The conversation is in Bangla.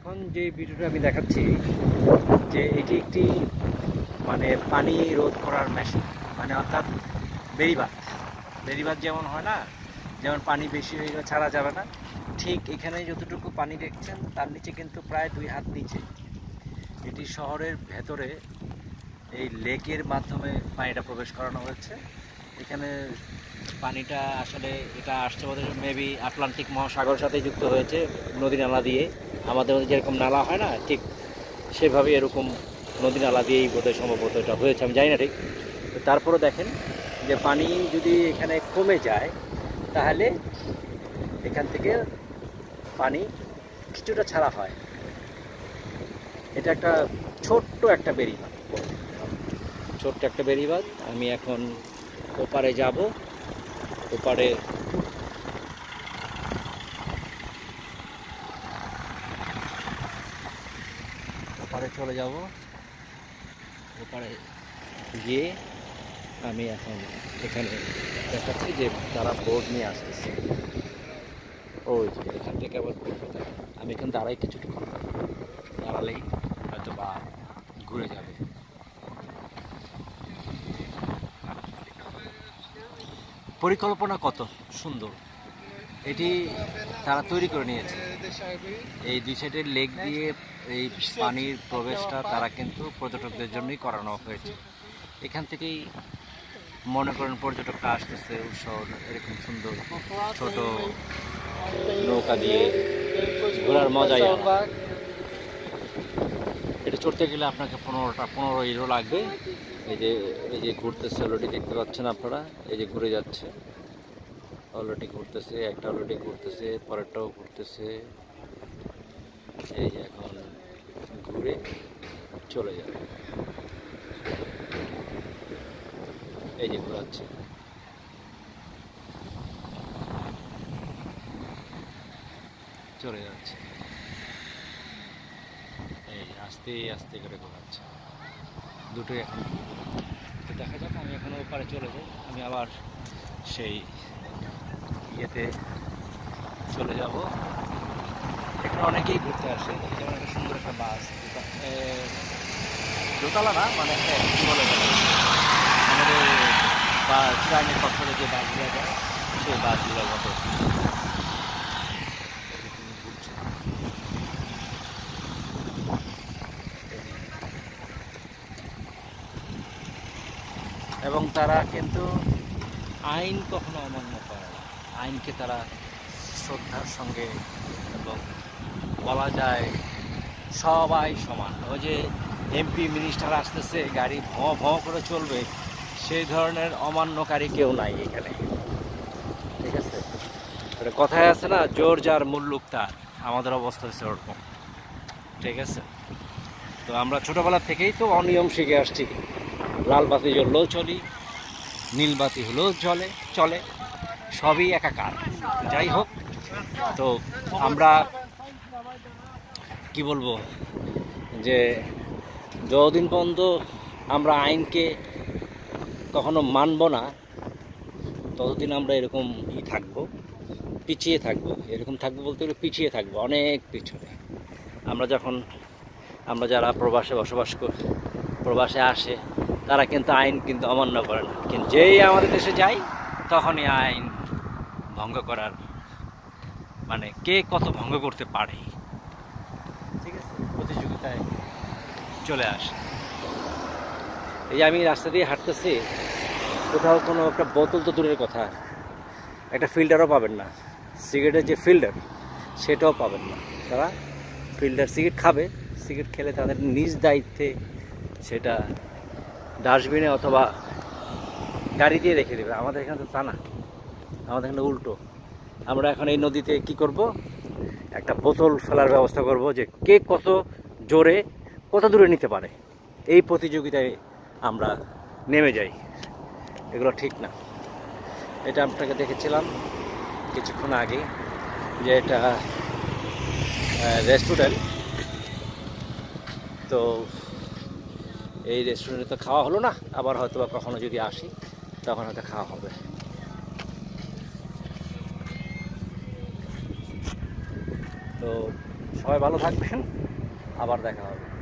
এখন যে ভিডিওটা আমি দেখাচ্ছি যে এটি একটি মানে পানি রোধ করার মেশিন, মানে অর্থাৎ বেড়িবাঁধ যেমন হয় না, যেমন পানি বেশি হয়ে গেলে ছাড়া যাবে না, ঠিক এখানে যতটুকু পানি দেখছেন তার নিচে কিন্তু প্রায় 2 হাত নিচে এটি শহরের ভেতরে এই লেকের মাধ্যমে পানিটা প্রবেশ করানো হয়েছে। এখানে পানিটা আসলে এটা আসছে বোধহয় মেবি আটলান্টিক মহাসাগরের সাথে যুক্ত হয়েছে নদী নালা দিয়ে। আমাদের মধ্যে যেরকম নালা হয় না, ঠিক সেভাবে এরকম নদী নালা দিয়েই বোধহয় সম্ভবত এটা হয়েছে, আমি জানি না ঠিক। তো তারপরে দেখেন যে পানি যদি এখানে কমে যায় তাহলে এখান থেকে পানি কিছুটা ছাড়া হয়। এটা একটা ছোট্ট একটা বেড়িবাঁধ, ছোট্ট একটা বেড়িবাঁধ। আমি এখন ওপারে যাব, ওপারে চলে যাব। ওপারে গিয়ে আমি এখন এখানে দেখাচ্ছি যে তারা বোর্ড নিয়ে আসতেছে। ওই যে এখান থেকে আবার আমি এখানে দাঁড়াই, কিছুক্ষণ দাঁড়ালেই হয়তো বা ঘুরে যাবে। পরিকল্পনা কত সুন্দর এটি তারা তৈরি করে নিয়েছে। এই 2 সাইডের লেক দিয়ে এই পানির প্রবেশটা তারা কিন্তু পর্যটকদের জন্যই করানো হয়েছে। এখান থেকেই মনে করেন পর্যটকরা আসতেছে উৎসব, এরকম সুন্দর ছোট নৌকা দিয়ে ঘোরার মজাই আলাদা। এটা চড়তে গেলে আপনাকে 15 ইউরো লাগবে। এই যে ঘুরতেছে অলরেডি, দেখতে পাচ্ছেন আপনারা, এই যে ঘুরে যাচ্ছে অলরেডি, ঘুরতেছে, একটা অলরেডি ঘুরতেছে, পরেরটাও ঘুরতেছে। এই যে এখন ঘুরে চলে যাবে, এই যে ঘোরাচ্ছে। চলে যাচ্ছে, এই আস্তে আস্তে করে ঘোরাচ্ছে। দুটোই এখন দেখা যাক। আমি এখন ওপারে চলে যাই, আমি আবার সেই ইয়েতে চলে যাব। এখানে অনেকেই ঘুরতে আসে, যেমন একটা সুন্দর একটা বাস, দোতলা না, মানে কী বলে আমাদের বা ট্রেনের পথে যে বাসগুলো যায় সেই বাসগুলোর মতো এবং তারা কিন্তু আইন কখনো অমান্য করে না। আইনকে তারা শ্রদ্ধার সঙ্গে, এবং বলা যায় সবাই সমান। ওই যে এমপি মিনিস্টার আসতেছে, গাড়ি ভঁ ভঁ করে চলবে, সেই ধরনের অমান্যকারী কেউ নাই এখানে, ঠিক আছে? একটা কথায় আছে না, জোর যার মুল্লুক তার। আমাদের অবস্থা হচ্ছে ওরকম, ঠিক আছে? তো আমরা ছোটোবেলা থেকেই তো অনিয়ম শিখে আসছি। লাল বাতি জ্বললেও চলি, নীল বাতি হলেও চলে, সবই একাকার। যাই হোক, তো আমরা কি বলবো যে যতদিন পর্যন্ত আমরা আইনকে কখনো মানব না, ততদিন আমরা এরকম থাকবো, পিছিয়ে থাকবো। এরকম থাকবো বলতে গেলে পিছিয়ে থাকবো, অনেক পিছনে। আমরা যারা প্রবাসে আসে, তারা কিন্তু আইন কিন্তু অমান্য করে না, কিন্তু যেই আমাদের দেশে যায় তখনই আইন ভঙ্গ করার, মানে কে কত ভঙ্গ করতে পারে, ঠিক আছে, প্রতিযোগিতায় চলে আসে। এই যে আমি রাস্তা দিয়ে হাঁটতেছি, কোথাও কোনো একটা বোতল তো দূরের কথা, একটা ফিল্টারও পাবেন না। সিগারেটের যে ফিল্টার, সেটাও পাবেন না। তারা ফিল্টার সিগারেট খাবে, সিগারেট খেলে তাদের নিজ দায়িত্বে সেটা ডাস্টবিনে অথবা গাড়ি দিয়ে রেখে দেবে। আমাদের এখানে তো তা না, আমাদের এখানে উল্টো। আমরা এখন এই নদীতে কি করব, একটা বোতল ফেলার ব্যবস্থা করব, যে কে কত জোরে কত দূরে নিতে পারে, এই প্রতিযোগিতায় আমরা নেমে যাই। এগুলো ঠিক না। এটা আপনাকে দেখেছিলাম কিছুক্ষণ আগে, যে এটা রেস্টুরেন্ট। তো এই রেস্টুরেন্টে তো খাওয়া হলো না, আবার হয়তো বা কখনো যদি আসি তখন হয়তো খাওয়া হবে। তো সবাই ভালো থাকবেন, আবার দেখা হবে।